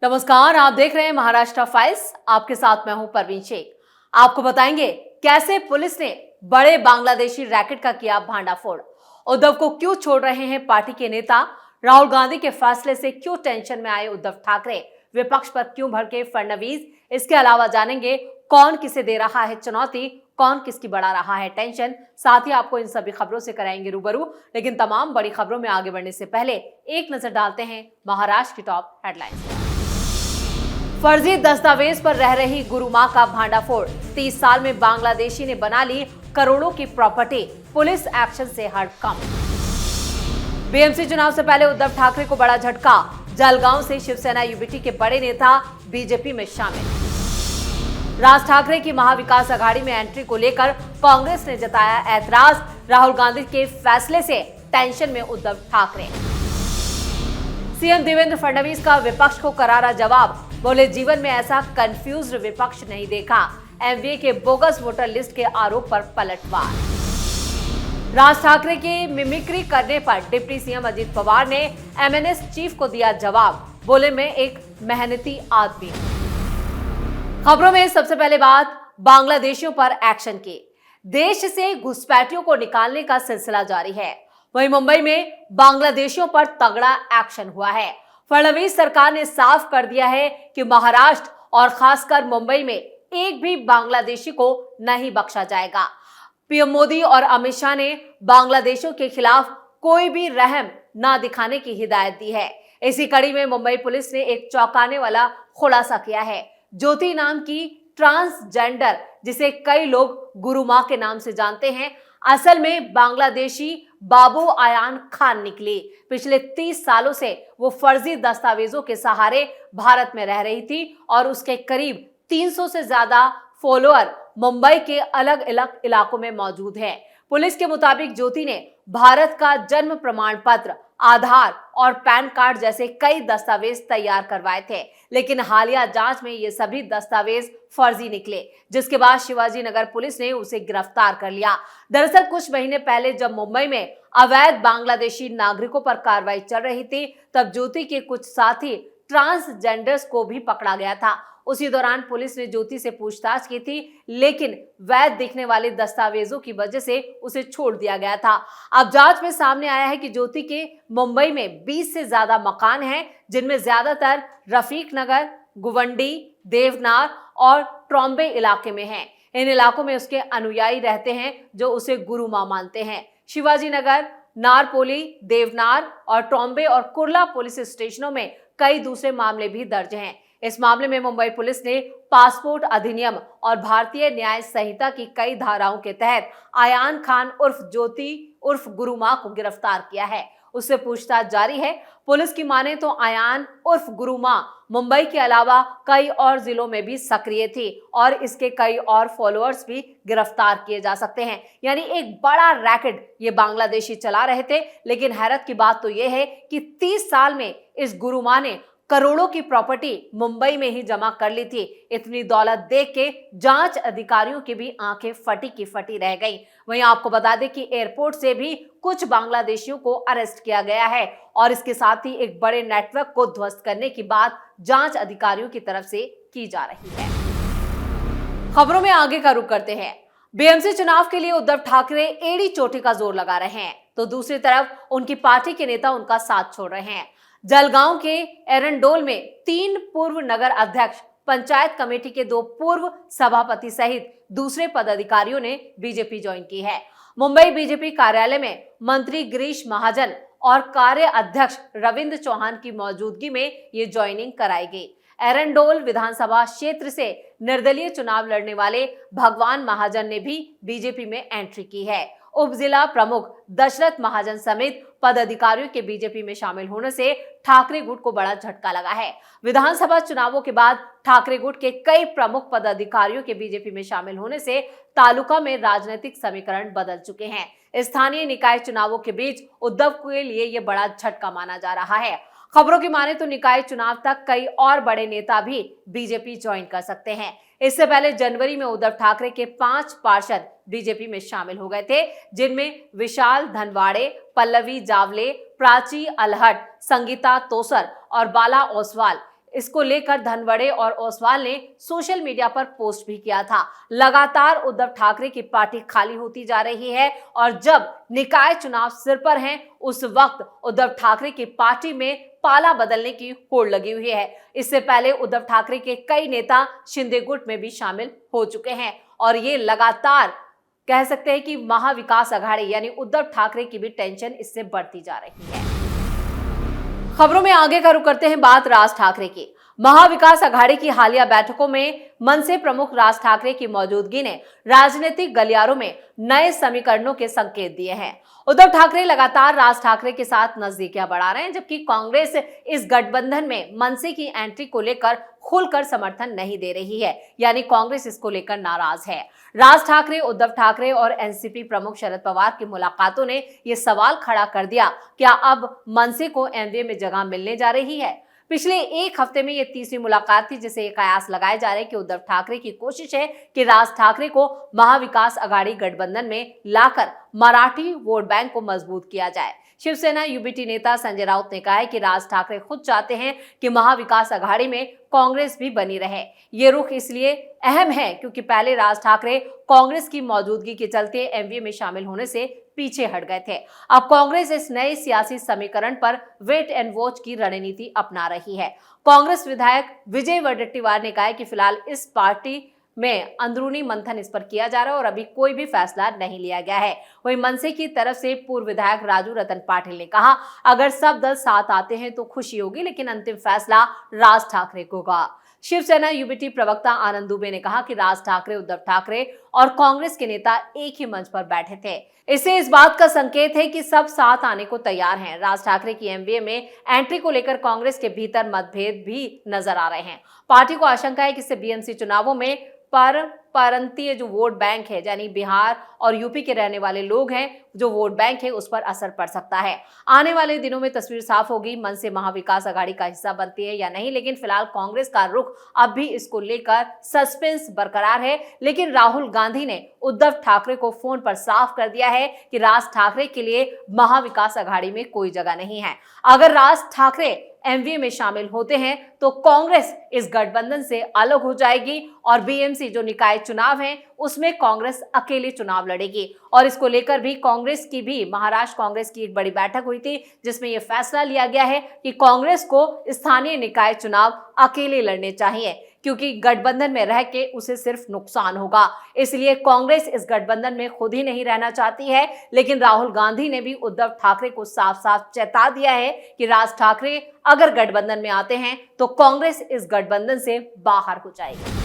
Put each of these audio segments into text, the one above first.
नमस्कार, आप देख रहे हैं महाराष्ट्र फाइल्स। आपके साथ मैं हूं परवीन शेख। आपको बताएंगे कैसे पुलिस ने बड़े बांग्लादेशी रैकेट का किया भांडाफोड़, उद्धव को क्यों छोड़ रहे हैं पार्टी के नेता, राहुल गांधी के फैसले से क्यों टेंशन में आए उद्धव ठाकरे, विपक्ष पर क्यों भड़के फडणवीस। इसके अलावा जानेंगे कौन किसे दे रहा है चुनौती, कौन किसकी बढ़ा रहा है टेंशन। साथ ही आपको इन सभी खबरों से कराएंगे रूबरू। लेकिन तमाम बड़ी खबरों में आगे बढ़ने से पहले एक नजर डालते हैं महाराष्ट्र की टॉप हेडलाइंस। फर्जी दस्तावेज पर रह रही गुरु मां का भांडाफोड़, 30 साल में बांग्लादेशी ने बना ली करोड़ों की प्रॉपर्टी, पुलिस एक्शन से हड़कंप। बीएमसी चुनाव से पहले उद्धव ठाकरे को बड़ा झटका, जलगांव से शिवसेना यूबीटी के बड़े नेता बीजेपी में शामिल। राज ठाकरे की महाविकास अघाड़ी में एंट्री को लेकर कांग्रेस ने जताया ऐतराज, राहुल गांधी के फैसले से टेंशन में उद्धव ठाकरे। सीएम देवेंद्र फडणवीस का विपक्ष को करारा जवाब, बोले जीवन में ऐसा कंफ्यूज्ड विपक्ष नहीं देखा। एमवीए के बोगस वोटर लिस्ट के आरोप पर पलटवार। राज ठाकरे की मिमिक्री करने पर डिप्टी सीएम अजित पवार ने एमएनएस चीफ को दिया जवाब, बोले मैं एक मेहनती आदमी हूं। खबरों में सबसे पहले बात बांग्लादेशियों पर एक्शन की। देश से घुसपैठियों को निकालने का सिलसिला जारी है। वहीं मुंबई में बांग्लादेशियों पर तगड़ा एक्शन हुआ है। फडणवीस सरकार ने साफ कर दिया है कि महाराष्ट्र और खासकर मुंबई में एक भी बांग्लादेशी को नहीं बख्शा जाएगा। पीएम मोदी और अमित शाह ने बांग्लादेशियों के खिलाफ कोई भी रहम ना दिखाने की हिदायत दी है। इसी कड़ी में मुंबई पुलिस ने एक चौंकाने वाला खुलासा किया है। ज्योति नाम की ट्रांसजेंडर, जिसे कई लोग गुरु मां के नाम से जानते हैं, असल में बांग्लादेशी बाबू आयान खान निकली। पिछले 30 सालों से वो फर्जी दस्तावेजों के सहारे भारत में रह रही थी और उसके करीब 300 से ज्यादा फॉलोअर मुंबई के अलग अलग इलाकों में मौजूद हैं। पुलिस के मुताबिक ज्योति ने भारत का जन्म प्रमाण पत्र, आधार और पैन कार्ड जैसे कई दस्तावेज तैयार करवाए थे, लेकिन हालिया जांच में ये सभी दस्तावेज फर्जी निकले, जिसके बाद शिवाजी नगर पुलिस ने उसे गिरफ्तार कर लिया। दरअसल कुछ महीने पहले जब मुंबई में अवैध बांग्लादेशी नागरिकों पर कार्रवाई चल रही थी, तब ज्योति के कुछ साथी ट्रांसजेंडर्स को भी पकड़ा गया था। उसी दौरान पुलिस ने ज्योति से पूछताछ की थी, लेकिन वैध दिखने वाले दस्तावेजों की वजह से उसे छोड़ दिया गया था। अब जांच में सामने आया है कि ज्योति के मुंबई में 20 से ज्यादा मकान हैं, जिनमें ज्यादातर रफीक नगर, गुवंडी, देवनार और ट्रॉम्बे इलाके में हैं। इन इलाकों में उसके अनुयायी रहते हैं जो उसे गुरु मां मानते हैं। शिवाजी नगर, नारपोली, देवनार और ट्रॉम्बे और कुर्ला पुलिस स्टेशनों में कई दूसरे मामले भी दर्ज हैं। इस मामले में मुंबई पुलिस ने पासपोर्ट अधिनियम और भारतीय न्याय संहिता की कई धाराओं के तहत आयान खान उर्फ ज्योति उर्फ गुरु मां को गिरफ्तार किया है। उससे पूछताछ जारी है। पुलिस की माने तो आयान उर्फ गुरु मां मुंबई के अलावा कई और जिलों में भी सक्रिय थी और इसके कई और फॉलोअर्स भी गिरफ्तार किए जा सकते हैं। यानी एक बड़ा रैकेट ये बांग्लादेशी चला रहे थे। लेकिन हैरत की बात तो यह है कि 30 साल में इस गुरु मां ने करोड़ों की प्रॉपर्टी मुंबई में ही जमा कर ली थी। इतनी दौलत देख के जांच अधिकारियों की भी आंखें फटी की फटी रह गईं। वहीं आपको बता दें कि एयरपोर्ट से भी कुछ बांग्लादेशियों को अरेस्ट किया गया है और इसके साथ ही एक बड़े नेटवर्क को ध्वस्त करने की बात जांच अधिकारियों की तरफ से की जा रही है। खबरों में आगे का रुख करते हैं। बीएमसी चुनाव के लिए उद्धव ठाकरे एड़ी चोटी का जोर लगा रहे हैं, तो दूसरी तरफ उनकी पार्टी के नेता उनका साथ छोड़ रहे हैं। जलगांव के एरंडोल में 3 पूर्व नगर अध्यक्ष, पंचायत कमेटी के 2 पूर्व सभापति सहित दूसरे पदाधिकारियों ने बीजेपी ज्वाइन की है। मुंबई बीजेपी कार्यालय में मंत्री गिरीश महाजन और कार्य अध्यक्ष रविंद्र चौहान की मौजूदगी में ये ज्वाइनिंग कराई गई। एरंडोल विधानसभा क्षेत्र से निर्दलीय चुनाव लड़ने वाले भगवान महाजन ने भी बीजेपी में एंट्री की है। उप जिला प्रमुख दशरथ महाजन समेत पदाधिकारियों के बीजेपी में शामिल होने से ठाकरे गुट को बड़ा झटका लगा है। विधानसभा चुनावों के बाद ठाकरे गुट के कई प्रमुख पदाधिकारियों के बीजेपी में शामिल होने से तालुका में राजनीतिक समीकरण बदल चुके हैं। स्थानीय निकाय चुनावों के बीच उद्धव के लिए यह बड़ा झटका माना जा रहा है। खबरों की माने तो निकाय चुनाव तक कई और बड़े नेता भी बीजेपी ज्वाइन कर सकते हैं। इससे पहले जनवरी में उद्धव ठाकरे के 5 पार्षद बीजेपी में शामिल हो गए थे, जिनमें विशाल धनवाड़े, पल्लवी जावले, प्राची अलहट, संगीता तोसर और बाला ओसवाल। इसको लेकर धनवड़े और ओसवाल ने सोशल मीडिया पर पोस्ट भी किया था। लगातार उद्धव ठाकरे की पार्टी खाली होती जा रही है और जब निकाय चुनाव सिर पर हैं, उस वक्त उद्धव ठाकरे की पार्टी में पाला बदलने की होड़ लगी हुई है। इससे पहले उद्धव ठाकरे के कई नेता शिंदे गुट में भी शामिल हो चुके हैं और ये लगातार कह सकते हैं कि महाविकास अघाड़ी यानी उद्धव ठाकरे की भी टेंशन इससे बढ़ती जा रही है। खबरों में आगे का रुख करते हैं बात राज ठाकरे की। महाविकास अघाड़ी की हालिया बैठकों में मनसे प्रमुख राज ठाकरे की मौजूदगी ने राजनीतिक गलियारों में नए समीकरणों के संकेत दिए हैं। उद्धव ठाकरे लगातार राज ठाकरे के साथ नजदीकियां बढ़ा रहे हैं, जबकि कांग्रेस इस गठबंधन में मनसे की एंट्री को लेकर खुलकर समर्थन नहीं दे रही है, यानी कांग्रेस इसको लेकर नाराज है। राज ठाकरे, उद्धव ठाकरे और एनसीपी प्रमुख शरद पवार की मुलाकातों ने यह सवाल खड़ा कर दिया, क्या अब मनसे को एनडीए में जगह मिलने जा रही है? पिछले एक हफ्ते में ये तीसरी मुलाकात थी, जिसे ये कयास लगाए जा रहे हैं कि उद्धव ठाकरे की कोशिश है कि राज ठाकरे को महाविकास अघाड़ी गठबंधन में लाकर मराठी वोट बैंक को मजबूत किया जाए। शिवसेना यूबीटी नेता संजय राउत ने कहा है कि राज ठाकरे खुद चाहते हैं कि महाविकास अघाड़ी में कांग्रेस भी बनी रहे। ये रुख इसलिए अहम है क्योंकि पहले राज ठाकरे कांग्रेस की मौजूदगी के चलते एमवीए में शामिल होने से पीछे हट गए थे। अब कांग्रेस इस नए सियासी समीकरण पर वेट एंड वॉच की रणनीति अपना रही है। कांग्रेस विधायक विजय वडेट्टीवार ने कहा है कि फिलहाल इस पार्टी में अंदरूनी मंथन इस पर किया जा रहा है और अभी कोई भी फैसला नहीं लिया गया है। वहीं मनसे की तरफ से पूर्व विधायक राजू रतन पाटिल ने कहा, अगर सब दल साथ आते हैं तो खुशी होगी, लेकिन अंतिम फैसला राज ठाकरे को होगा। शिवसेना यूबीटी प्रवक्ता आनंद दुबे ने कहा कि राज ठाकरे, उद्धव ठाकरे और कांग्रेस के नेता एक ही मंच पर बैठे थे। इससे इस बात का संकेत है कि सब साथ आने को तैयार हैं। राज ठाकरे की एमवीए में एंट्री को लेकर कांग्रेस के भीतर मतभेद भी नजर आ रहे हैं। पार्टी को आशंका है कि इससे बीएमसी चुनावों में परंतीय जो वोट बैंक है, यानी बिहार और यूपी के रहने वाले लोग हैं, जो वोट बैंक है, उस पर असर पड़ सकता है। आने वाले दिनों में तस्वीर साफ होगी मनसे महाविकास अघाड़ी का हिस्सा बनती है या नहीं, लेकिन फिलहाल कांग्रेस का रुख अब भी इसको लेकर सस्पेंस बरकरार है। लेकिन राहुल गांधी ने उद्धव ठाकरे को फोन पर साफ कर दिया है कि राज ठाकरे के लिए महाविकास अघाड़ी में कोई जगह नहीं है। अगर राज ठाकरे एमवीए में शामिल होते हैं तो कांग्रेस इस गठबंधन से अलग हो जाएगी और बीएमसी जो निकाय चुनाव है उसमें कांग्रेस अकेले चुनाव लड़ेगी। और इसको लेकर भी कांग्रेस की भी महाराष्ट्र कांग्रेस की एक बड़ी बैठक हुई थी, जिसमें यह फैसला लिया गया है कि कांग्रेस को स्थानीय निकाय चुनाव अकेले लड़ने चाहिए, क्योंकि गठबंधन में रह के उसे सिर्फ नुकसान होगा। इसलिए कांग्रेस इस गठबंधन में खुद ही नहीं रहना चाहती है। लेकिन राहुल गांधी ने भी उद्धव ठाकरे को साफ साफ चेता दिया है कि राज ठाकरे अगर गठबंधन में आते हैं तो कांग्रेस इस गठबंधन से बाहर हो जाएगी।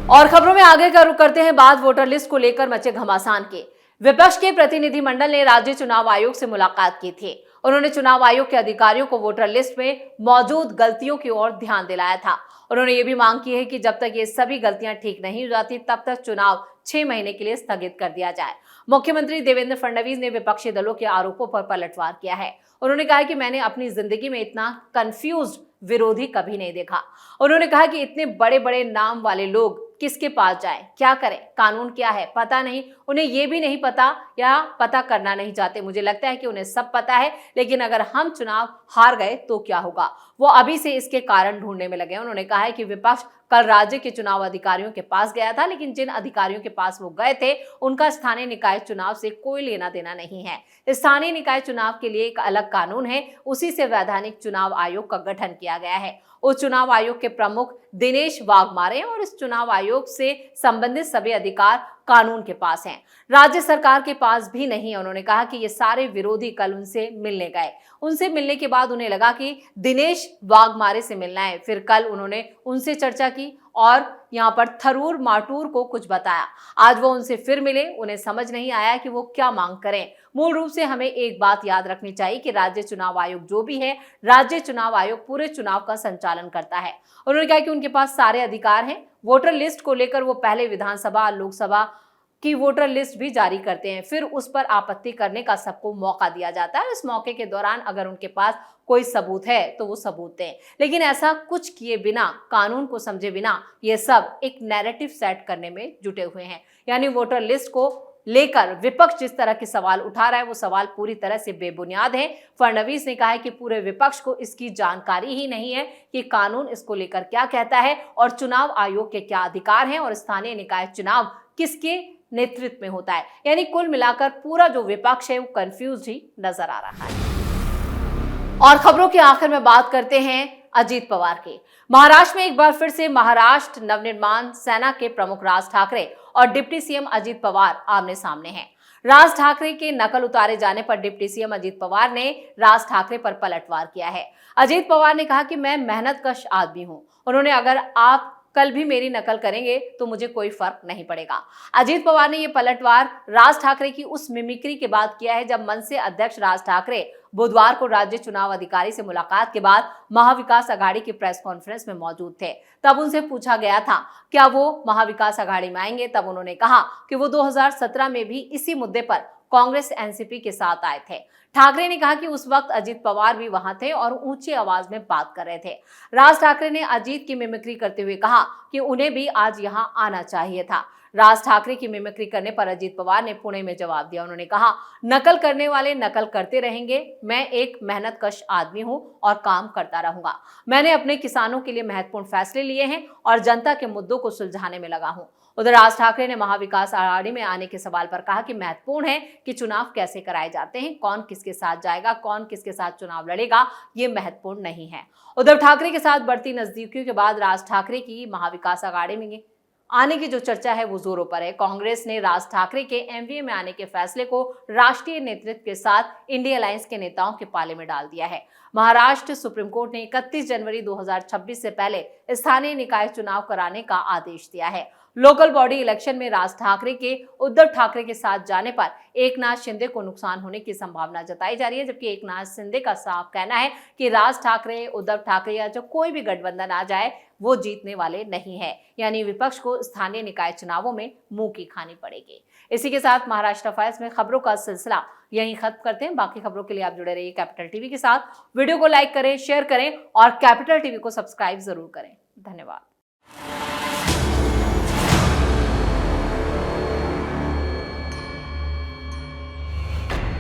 और खबरों में आगे का रुख करते हैं बात वोटर लिस्ट को लेकर मचे घमासान के। विपक्ष के प्रतिनिधिमंडल ने राज्य चुनाव आयोग से मुलाकात की थी। उन्होंने चुनाव आयोग के अधिकारियों को वोटर लिस्ट में मौजूद गलतियों की ओर ध्यान दिलाया था। उन्होंने ये भी मांग की है कि जब तक ये सभी गलतियां ठीक नहीं हो जाती तब तक चुनाव 6 महीने के लिए स्थगित कर दिया जाए। मुख्यमंत्री देवेंद्र फडणवीस ने विपक्षी दलों के आरोपों पर पलटवार किया है। उन्होंने कहा कि मैंने अपनी जिंदगी में इतना कंफ्यूज्ड विरोधी कभी नहीं देखा। उन्होंने कहा कि इतने बड़े बड़े नाम वाले लोग किसके पास जाएं, क्या करें, कानून क्या है पता नहीं, उन्हें ये भी नहीं पता या पता करना नहीं चाहते। मुझे लगता है कि उन्हें सब पता है, लेकिन अगर हम चुनाव हार गए तो क्या होगा, वो अभी से इसके कारण ढूंढने में लगे। उन्होंने कहा है कि विपक्ष कल राज्य के चुनाव अधिकारियों के पास गया था, लेकिन जिन अधिकारियों के पास वो गए थे उनका स्थानीय निकाय चुनाव से कोई लेना देना नहीं है। स्थानीय निकाय चुनाव के लिए एक अलग कानून है, उसी से वैधानिक चुनाव आयोग का गठन किया गया है। उस चुनाव आयोग के प्रमुख दिनेश वाघमारे और इस चुनाव आयोग से संबंधित सभी अधिकार कानून के पास हैं, राज्य सरकार के पास भी नहीं है। उन्होंने कहा कि ये सारे विरोधी कल उनसे मिलने गए। उनसे मिलने के बाद उन्हें लगा कि दिनेश वाघमारे से मिलना है। फिर कल उन्होंने उनसे चर्चा की और यहाँ पर थरूर माटूर को कुछ बताया। आज वो उनसे फिर मिले, उन्हें समझ नहीं आया कि वो क्या मांग करें। मूल रूप से हमें एक बात याद रखनी चाहिए कि राज्य चुनाव आयोग जो भी है, राज्य चुनाव आयोग पूरे चुनाव का संचालन करता है। उन्होंने कहा कि उनके पास सारे अधिकार हैं। वोटर लिस्ट को लेकर वो पहले विधानसभा लोकसभा की वोटर लिस्ट भी जारी करते हैं, फिर उस पर आपत्ति करने का सबको मौका दिया जाता है। इस मौके के दौरान अगर उनके पास कोई सबूत है तो वो सबूत दें, लेकिन ऐसा कुछ किए बिना, कानून को समझे बिना ये सब एक नैरेटिव सेट करने में जुटे हुए हैं। यानी वोटर लिस्ट को लेकर विपक्ष जिस तरह के सवाल उठा रहा है वो सवाल पूरी तरह से बेबुनियाद है। फडणवीस ने कहा है कि पूरे विपक्ष को इसकी जानकारी ही नहीं है कि कानून इसको लेकर क्या कहता है और चुनाव आयोग के क्या अधिकार हैं और स्थानीय निकाय चुनाव किसके नेतृत्व में होता है। यानी कुल मिलाकर पूरा जो विपक्ष है वो कंफ्यूज ही नजर आ रहा है। और खबरों के आखिर में बात करते हैं अजीत पवार की। महाराष्ट्र में एक बार फिर से महाराष्ट्र नवनिर्माण सेना के प्रमुख राज ठाकरे और डिप्टी सीएम अजीत पवार आमने सामने हैं। राज ठाकरे के नकल उतारे जाने पर डिप्टी सीएम अजीत पवार ने राज ठाकरे पर पलटवार किया है। अजीत पवार ने कहा कि मैं मेहनतकश आदमी हूं। उन्होंने अगर आप कल भी मेरी नकल करेंगे तो मुझे कोई फर्क नहीं पड़ेगा। अजीत पवार ने यह पलटवार राज ठाकरे की उस मिमिक्री के बाद किया है जब मनसे अध्यक्ष राज ठाकरे बुधवार को राज्य चुनाव अधिकारी से मुलाकात के बाद महाविकास अघाड़ी की प्रेस कॉन्फ्रेंस में मौजूद थे। तब उनसे पूछा गया था क्या वो महाविकास अघाड़ी में आएंगे। तब उन्होंने कहा कि वो 2017 में भी इसी मुद्दे पर कांग्रेस एनसीपी के साथ आए थे। ठाकरे ने कहा कि उस वक्त अजीत पवार भी वहां थे और ऊंची आवाज में बात कर रहे थे। राज ठाकरे ने अजीत की मिमिक्री करते हुए कहा कि उन्हें भी आज यहां आना चाहिए था। राज ठाकरे की मिमिक्री करने पर अजीत पवार ने पुणे में जवाब दिया। उन्होंने कहा नकल करने वाले नकल करते रहेंगे। मैं एक मेहनतकश आदमी हूं और काम करता रहूंगा। मैंने अपने किसानों के लिए महत्वपूर्ण फैसले लिए हैं और जनता के मुद्दों को सुलझाने में लगा हूं। उधर राज ठाकरे ने महाविकास अघाड़ी में आने के सवाल पर कहा कि महत्वपूर्ण है कि चुनाव कैसे कराए जाते हैं, कौन किसके साथ जाएगा, कौन किसके साथ चुनाव लड़ेगा, ये महत्वपूर्ण नहीं है। उद्धव ठाकरे के साथ बढ़ती नजदीकियों के बाद राज ठाकरे की महाविकास अघाड़ी में आने की जो चर्चा है वो जोरों पर है। कांग्रेस ने राज ठाकरे के एमवीए में आने के फैसले को राष्ट्रीय नेतृत्व के साथ इंडिया अलायंस के नेताओं के पाले में डाल दिया है। महाराष्ट्र सुप्रीम कोर्ट ने 31 जनवरी 2026 से पहले स्थानीय निकाय चुनाव कराने का आदेश दिया है। लोकल बॉडी इलेक्शन में राज ठाकरे के उद्धव ठाकरे के साथ जाने पर एकनाथ शिंदे को नुकसान होने की संभावना जताई जा रही है, जबकि एकनाथ शिंदे का साफ कहना है कि राज ठाकरे, उद्धव ठाकरे या जो कोई भी गठबंधन आ जाए वो जीतने वाले नहीं है। यानी विपक्ष को स्थानीय निकाय चुनावों में मुंह की खानी पड़ेगी। इसी के साथ महाराष्ट्र फाइल्स में खबरों का सिलसिला यहीं खत्म करते हैं। बाकी खबरों के लिए आप जुड़े रहिए कैपिटल टीवी के साथ। वीडियो को लाइक करें, शेयर करें और कैपिटल टीवी को सब्सक्राइब जरूर करें। धन्यवाद।